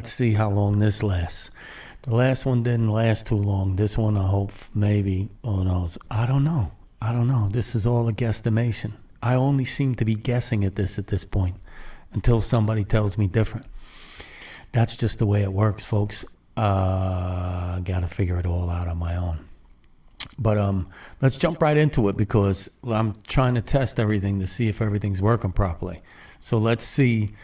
let's see how long this lasts. The last one didn't last too long. This one, I hope maybe, who knows? I don't know. This is all a guesstimation. I only seem to be guessing at this point until somebody tells me different. That's just the way it works, folks. Got to figure it all out on my own. But let's jump right into it because I'm trying to test everything to see if everything's working properly. So let's see.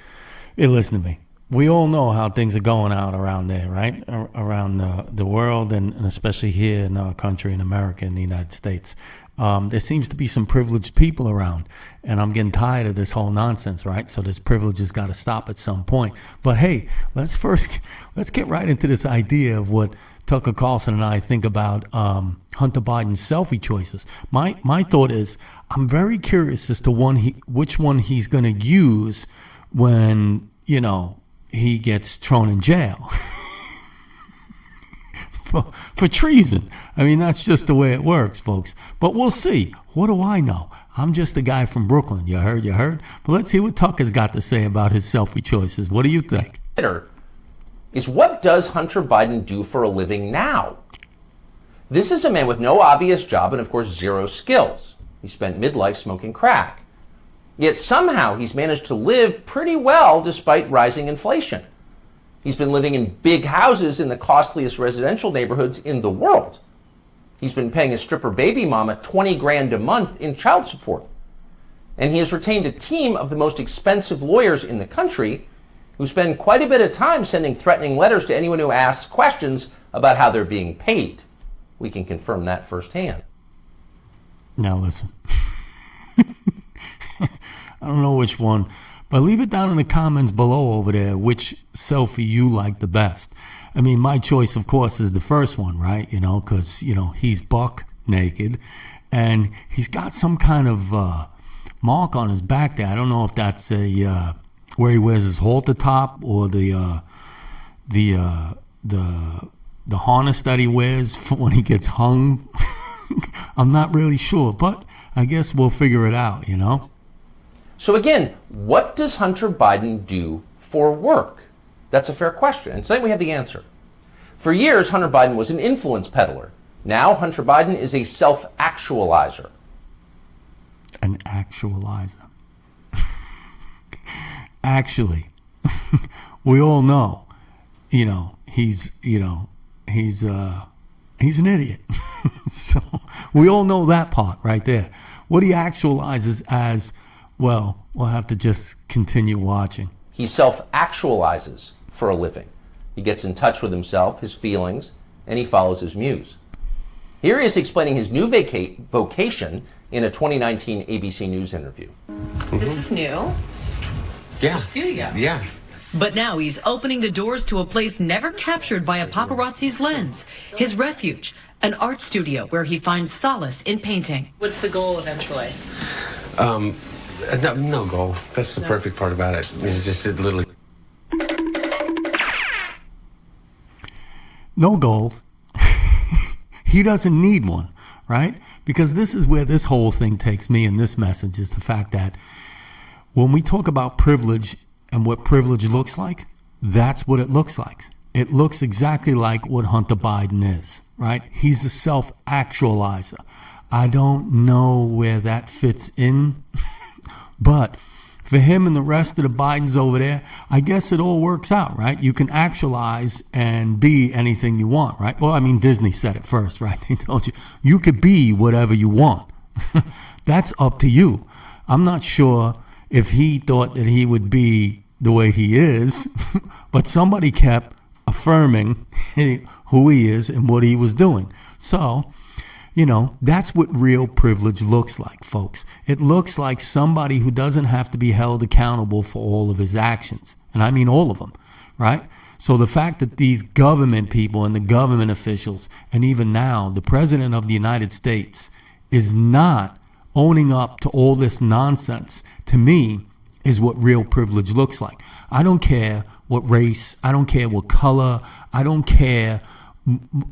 Hey, listen to me. We all know how things are going out around there, right? Around the world and especially here in our country, in America, in the United States. There seems to be some privileged people around, and I'm getting tired of this whole nonsense, right? So this privilege has got to stop at some point. But hey, let's get right into this idea of what Tucker Carlson and I think about Hunter Biden's selfie choices. My thought is, I'm very curious as to which one he's going to use when, he gets thrown in jail for treason. I mean, that's just the way it works, folks. But we'll see. What do I know? I'm just a guy from Brooklyn. You heard? But let's see what Tucker's got to say about his selfie choices. What do you think? Is what does Hunter Biden do for a living now? This is a man with no obvious job and, of course, zero skills. He spent midlife smoking crack. Yet somehow he's managed to live pretty well despite rising inflation. He's been living in big houses in the costliest residential neighborhoods in the world. He's been paying his stripper baby mama $20,000 a month in child support. And he has retained a team of the most expensive lawyers in the country who spend quite a bit of time sending threatening letters to anyone who asks questions about how they're being paid. We can confirm that firsthand. Now listen. I don't know which one, but leave it down in the comments below over there which selfie you like the best. I mean, my choice, of course, is the first one, right? Because, he's buck naked and he's got some kind of mark on his back there. I don't know if that's where he wears his halter top or the harness that he wears for when he gets hung. I'm not really sure, but I guess we'll figure it out, So again, what does Hunter Biden do for work? That's a fair question, and tonight we have the answer. For years, Hunter Biden was an influence peddler. Now, Hunter Biden is a self-actualizer. An actualizer. Actually, we all know, he's an idiot. So we all know that part right there. What he actualizes as, well, we'll have to just continue watching. He self-actualizes for a living. He gets in touch with himself, his feelings, and he follows his muse. Here he is explaining his new vocation in a 2019 ABC News interview. This is new. Yeah. Studio. Yeah. But now he's opening the doors to a place never captured by a paparazzi's lens. His refuge, an art studio where he finds solace in painting. What's the goal eventually? No goal. That's the perfect part about it. It's just literally. No goals. He doesn't need one, right? Because this is where this whole thing takes me in this message is the fact that when we talk about privilege and what privilege looks like, that's what it looks like. It looks exactly like what Hunter Biden is, right? He's a self-actualizer. I don't know where that fits in, but for him and the rest of the Bidens over there, I guess it all works out, right? You can actualize and be anything you want, right? Well, I mean, Disney said it first, right? They told you, you could be whatever you want. That's up to you. I'm not sure if he thought that he would be the way he is, but somebody kept affirming who he is and what he was doing. So, that's what real privilege looks like, folks. It looks like somebody who doesn't have to be held accountable for all of his actions. And I mean all of them, right? So the fact that these government people and the government officials, and even now the president of the United States is not owning up to all this nonsense, to me, is what real privilege looks like. I don't care what race, I don't care what color, I don't care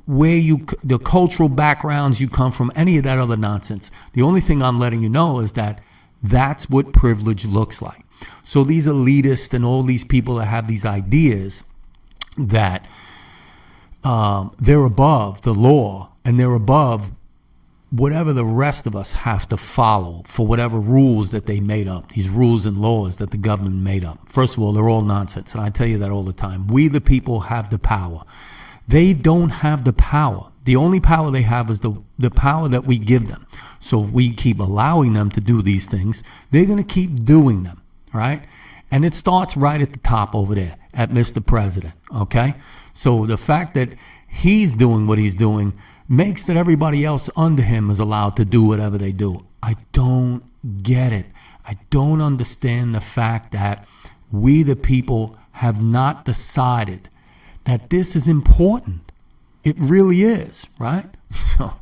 where the cultural backgrounds you come from, any of that other nonsense. The only thing I'm letting you know is that that's what privilege looks like. So these elitists and all these people that have these ideas that they're above the law and they're above whatever the rest of us have to follow for whatever rules that they made up, these rules and laws that the government made up. First of all, they're all nonsense, and I tell you that all the time. We, the people, have the power. They don't have the power. The only power they have is the power that we give them. So if we keep allowing them to do these things, they're going to keep doing them, right? And it starts right at the top over there at Mr. President, okay? So the fact that he's doing what he's doing makes that everybody else under him is allowed to do whatever they do. I don't get it. I don't understand the fact that we, the people, have not decided that this is important. It really is, right? So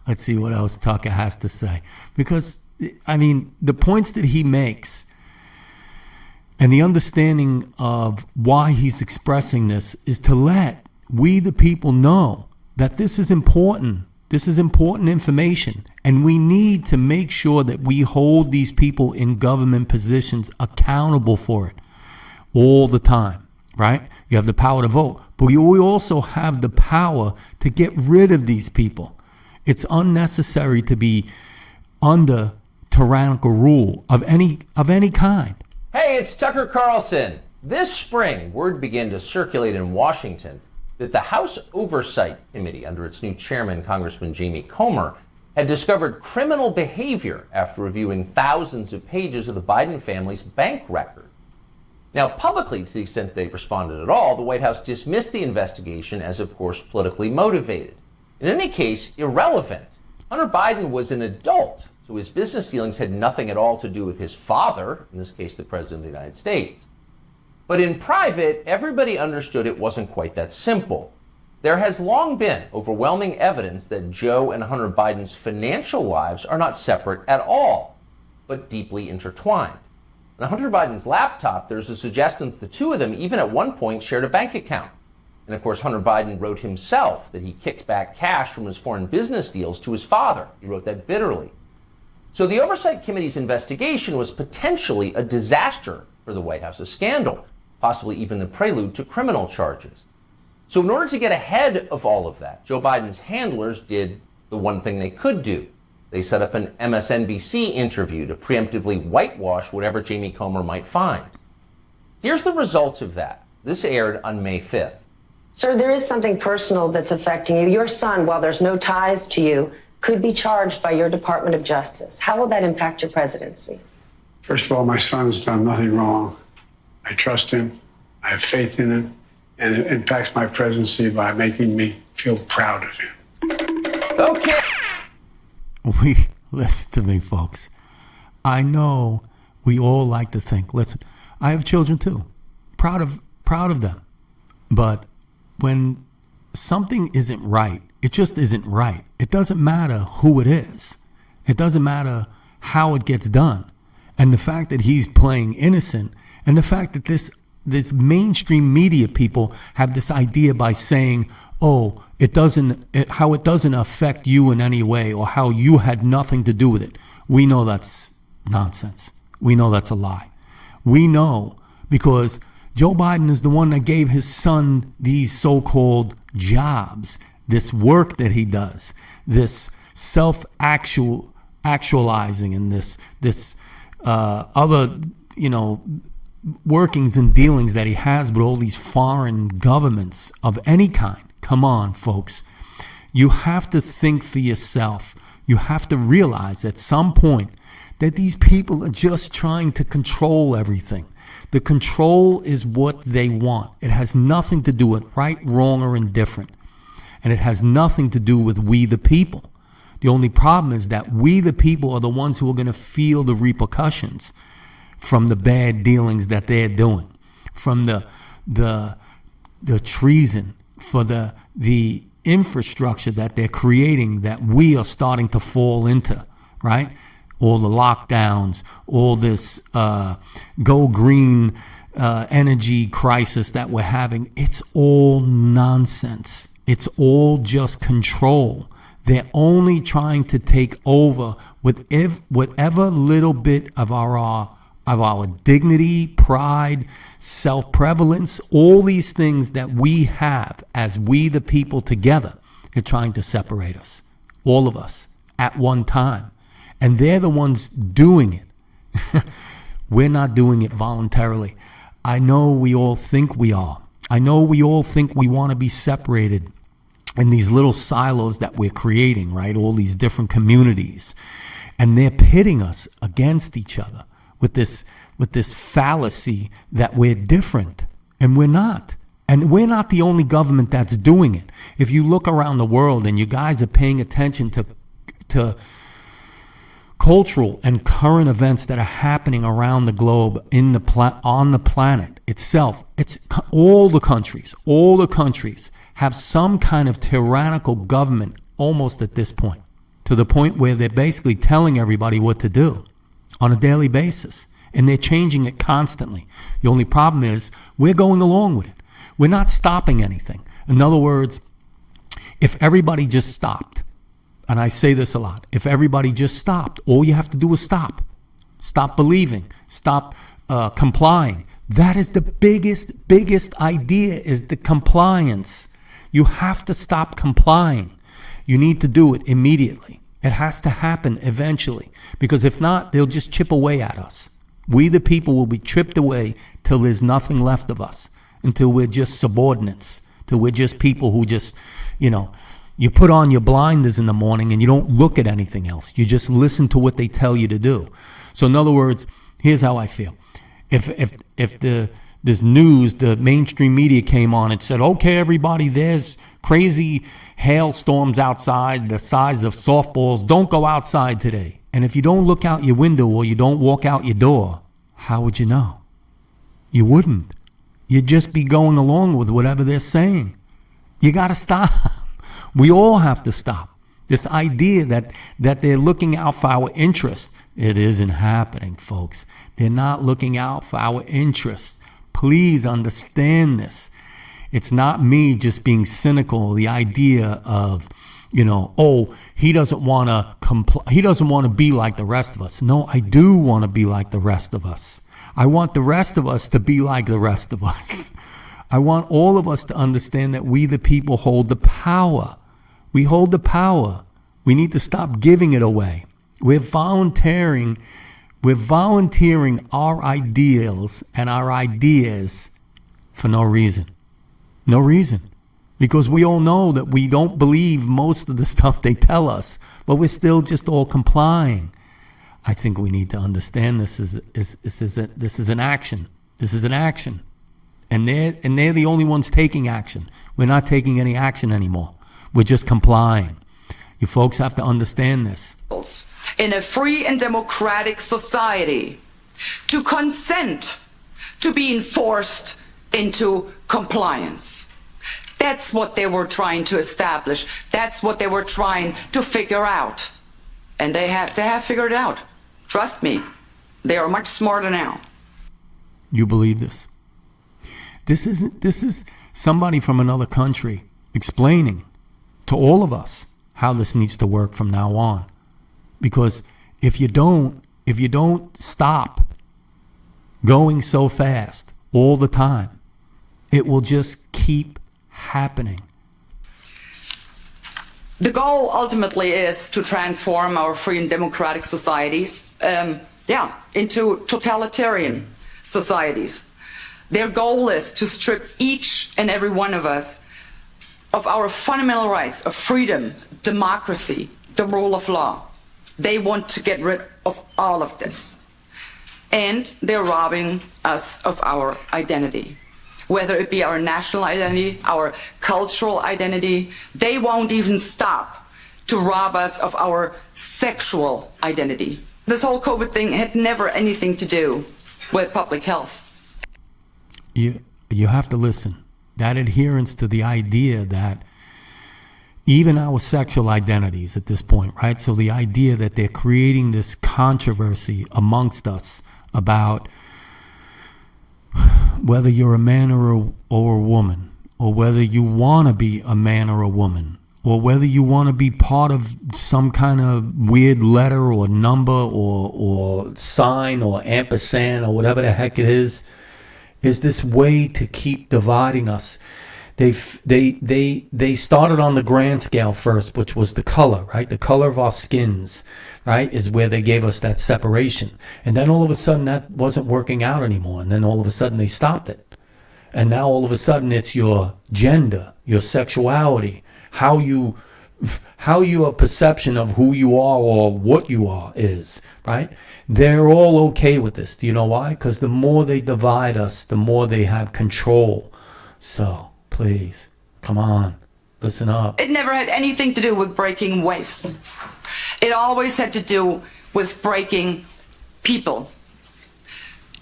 let's see what else Tucker has to say. Because, I mean, the points that he makes and the understanding of why he's expressing this is to let we, the people, know that this is important. This is important information. And we need to make sure that we hold these people in government positions accountable for it all the time, right? You have the power to vote, but we also have the power to get rid of these people. It's unnecessary to be under tyrannical rule of any kind. Hey, it's Tucker Carlson. This spring, word began to circulate in Washington that the House Oversight Committee, under its new chairman, Congressman Jamie Comer, had discovered criminal behavior after reviewing thousands of pages of the Biden family's bank record. Now, publicly, to the extent they responded at all, the White House dismissed the investigation as, of course, politically motivated. In any case, irrelevant. Hunter Biden was an adult, so his business dealings had nothing at all to do with his father, in this case, the President of the United States. But in private, everybody understood it wasn't quite that simple. There has long been overwhelming evidence that Joe and Hunter Biden's financial lives are not separate at all, but deeply intertwined. On Hunter Biden's laptop, there's a suggestion that the two of them even at one point shared a bank account. And of course, Hunter Biden wrote himself that he kicked back cash from his foreign business deals to his father. He wrote that bitterly. So the Oversight Committee's investigation was potentially a disaster for the White House, a scandal, possibly even the prelude to criminal charges. So in order to get ahead of all of that, Joe Biden's handlers did the one thing they could do. They set up an MSNBC interview to preemptively whitewash whatever Jamie Comer might find. Here's the results of that. This aired on May 5th. Sir, there is something personal that's affecting you. Your son, while there's no ties to you, could be charged by your Department of Justice. How will that impact your presidency? First of all, my son has done nothing wrong. I trust him. I have faith in him. And it impacts my presidency by making me feel proud of him. Okay. Listen to me, folks. I know we all like to think, listen, I have children too. Proud of them. But when something isn't right, it just isn't right. It doesn't matter who it is. It doesn't matter how it gets done. And the fact that he's playing innocent, and the fact that this mainstream media people have this idea by saying, oh, how it doesn't affect you in any way, or how you had nothing to do with it. We know that's nonsense. We know that's a lie. We know because Joe Biden is the one that gave his son these so-called jobs, this work that he does, this self-actualizing and this other, workings and dealings that he has with all these foreign governments of any kind. Come on, folks. You have to think for yourself. You have to realize at some point that these people are just trying to control everything. The control is what they want. It has nothing to do with right, wrong, or indifferent. And it has nothing to do with we the people. The only problem is that we the people are the ones who are going to feel the repercussions from the bad dealings that they're doing, from the treason, for the infrastructure that they're creating that we are starting to fall into, right? All the lockdowns, all this go green energy crisis that we're having. It's all nonsense. It's all just control. They're only trying to take over with whatever little bit of our of our dignity, pride, self-prevalence, all these things that we have as we the people together are trying to separate us, all of us at one time. And they're the ones doing it. We're not doing it voluntarily. I know we all think we are. I know we all think we want to be separated in these little silos that we're creating, right? All these different communities. And they're pitting us against each other with this fallacy that we're different, and we're not. And we're not the only government that's doing it. If you look around the world and you guys are paying attention to cultural and current events that are happening around the globe on the planet itself, it's all the countries have some kind of tyrannical government almost at this point, to the point where they're basically telling everybody what to do on a daily basis. And they're changing it constantly. The only problem is we're going along with it. We're not stopping anything. In other words, if everybody just stopped, and I say this a lot, if everybody just stopped, all you have to do is stop. Stop believing. Stop complying. That is the biggest idea, is the compliance. You have to stop complying. You need to do it immediately. It has to happen eventually, because if not, they'll just chip away at us. We the people will be chipped away till there's nothing left of us, until we're just subordinates, till we're just people who just, you put on your blinders in the morning and you don't look at anything else. You just listen to what they tell you to do. So in other words, here's how I feel. If this news, the mainstream media came on and said, okay, everybody, there's crazy hailstorms outside the size of softballs. Don't go outside today. And if you don't look out your window or you don't walk out your door, how would you know? You wouldn't. You'd just be going along with whatever they're saying. You got to stop. We all have to stop. This idea that they're looking out for our interests, it isn't happening, folks. They're not looking out for our interests. Please understand this. It's not me just being cynical. The idea of, he doesn't want to he doesn't want to be like the rest of us. No, I do want to be like the rest of us. I want the rest of us to be like the rest of us. I want all of us to understand that we the people hold the power. We hold the power. We need to stop giving it away. We're volunteering our ideals and our ideas for no reason. No reason. Because we all know that we don't believe most of the stuff they tell us, but we're still just all complying. I think we need to understand this is an action. This is an action. And they're the only ones taking action. We're not taking any action anymore. We're just complying. You folks have to understand this. In a free and democratic society, to consent to being forced into compliance. That's what they were trying to establish. That's what they were trying to figure out. And they have figured it out. Trust me, they are much smarter now. You believe this? This is somebody from another country explaining to all of us how this needs to work from now on. Because if you don't stop going so fast all the time, it will just keep happening. The goal ultimately is to transform our free and democratic societies, into totalitarian societies. Their goal is to strip each and every one of us of our fundamental rights of freedom, democracy, the rule of law. They want to get rid of all of this. And they're robbing us of our identity. Whether it be our national identity, our cultural identity, they won't even stop to rob us of our sexual identity. This whole COVID thing had never anything to do with public health. You have to listen. That adherence to the idea that even our sexual identities at this point, right? So the idea that they're creating this controversy amongst us about whether you're a man or a woman, or whether you want to be a man or a woman, or whether you want to be part of some kind of weird letter or number or sign or ampersand or whatever the heck it is this way to keep dividing us. They started on the grand scale first, which was the color, right? The color of our skins, right, is where they gave us that separation. And then all of a sudden that wasn't working out anymore. And then all of a sudden they stopped it. And now all of a sudden it's your gender, your sexuality, how your perception of who you are or what you are is, right? They're all okay with this. Do you know why? Because the more they divide us, the more they have control. So please, come on, listen up. It never had anything to do with breaking waves. It always had to do with breaking people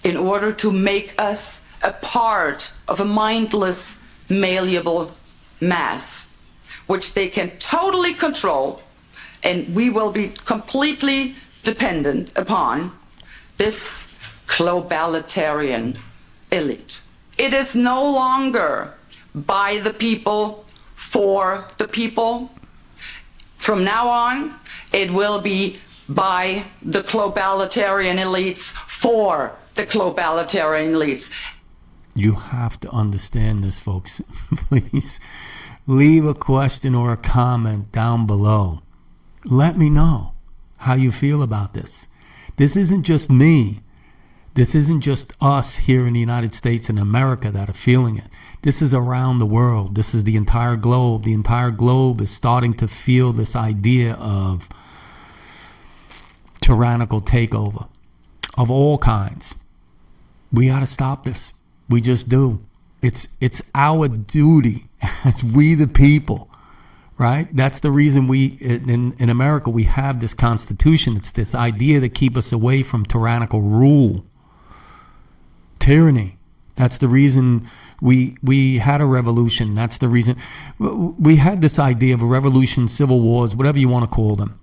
in order to make us a part of a mindless, malleable mass, which they can totally control, and we will be completely dependent upon this globalitarian elite. It is no longer by the people, for the people. From now on, it will be by the globalitarian elites, for the globalitarian elites. You have to understand this, folks. Please leave a question or a comment down below. Let me know how you feel about this. This isn't just me. This isn't just us here in the United States and America that are feeling it. This is around the world. This is the entire globe. The entire globe is starting to feel this idea of tyrannical takeover of all kinds. We got to stop this. We just do. It's our duty as we the people, right? That's the reason we, in America, we have this Constitution. It's this idea to keep us away from tyrannical rule, tyranny. That's the reason we had a revolution. That's the reason we had this idea of a revolution, civil wars, whatever you want to call them.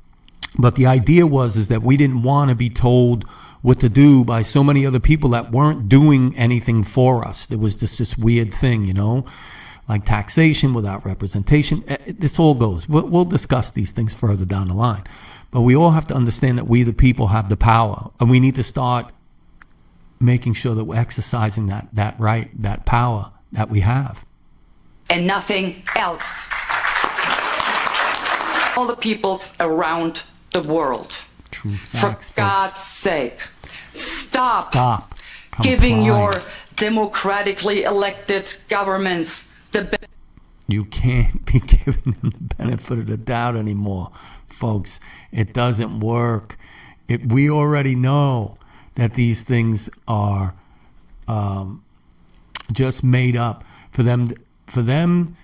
But the idea is that we didn't want to be told what to do by so many other people that weren't doing anything for us. There was just this weird thing, like taxation without representation. This all goes. We'll discuss these things further down the line. But we all have to understand that we, the people, have the power. And we need to start making sure that we're exercising that right, that power that we have. And nothing else. All the peoples around the world. True facts, For God's folks. sake, stop Complying. giving your democratically elected governments the You can't be giving them the benefit of the doubt anymore, folks. It doesn't work. We already know that these things are just made up for them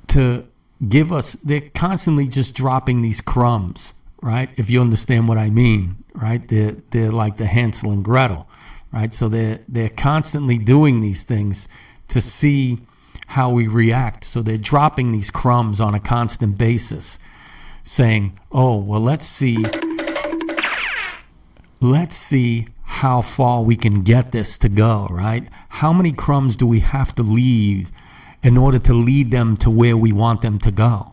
to give us. They're constantly just dropping these crumbs, right? If you understand what I mean, right? They're like the Hansel and Gretel, right? So they're constantly doing these things to see how we react. So they're dropping these crumbs on a constant basis, saying, "Oh, well, let's see how far we can get this to go," right? How many crumbs do we have to leave in order to lead them to where we want them to go?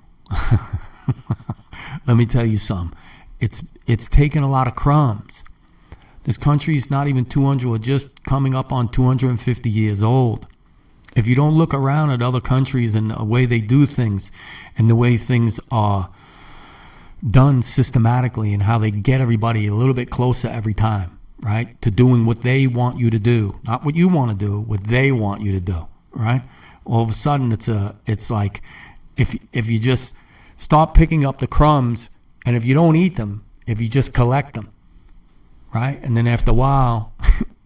Let me tell you something. It's taken a lot of crumbs. This country is not even 200 or just coming up on 250 years old. If you don't look around at other countries and the way they do things and the way things are done systematically and how they get everybody a little bit closer every time, right, to doing what they want you to do, not what you want to do, what they want you to do, right? All of a sudden it's like if you just start picking up the crumbs, and if you don't eat them, if you just collect them, right, and then after a while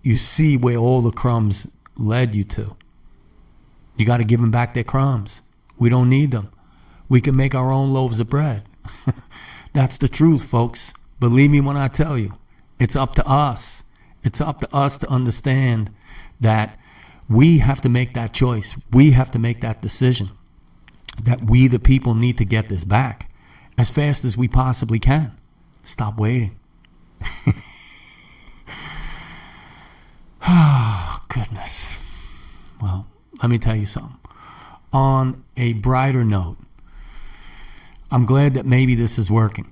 you see where all the crumbs led you to. You got to give them back their crumbs. We don't need them. We can make our own loaves of bread. That's the truth, folks. Believe me when I tell you, it's up to us. It's up to us to understand that we have to make that choice. We have to make that decision that we, the people, need to get this back as fast as we possibly can. Stop waiting. Oh, goodness. Well, let me tell you something. On a brighter note, I'm glad that maybe this is working.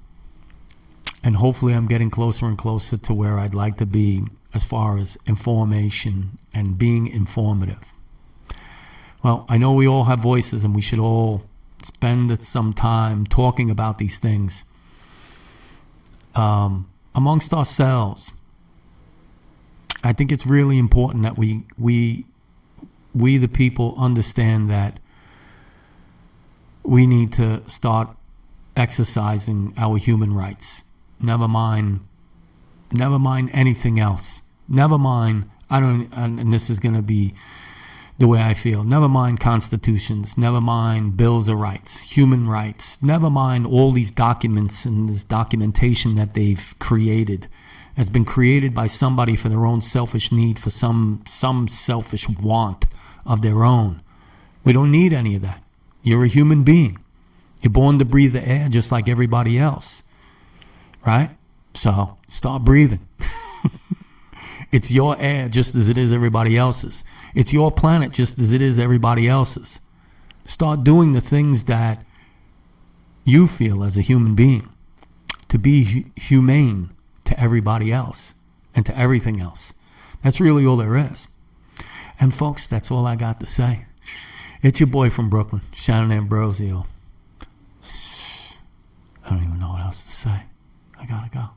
And hopefully I'm getting closer and closer to where I'd like to be as far as information and being informative. Well, I know we all have voices and we should all spend some time talking about these things amongst ourselves. I think it's really important that we the people understand that we need to start exercising our human rights. Never mind anything else. Never mind, and this is going to be the way I feel. Never mind constitutions. Never mind bills of rights, human rights. Never mind all these documents and this documentation that they've created. Has been created by somebody for their own selfish need, for some selfish want of their own. We don't need any of that. You're a human being. You're born to breathe the air just like everybody else. Right? So start breathing. It's your air just as it is everybody else's. It's your planet just as it is everybody else's. Start doing the things that you feel as a human being, to be humane to everybody else and to everything else. That's really all there is. And folks, that's all I got to say. It's your boy from Brooklyn, Shannon Ambrosio. I don't even know what else to say. I gotta go.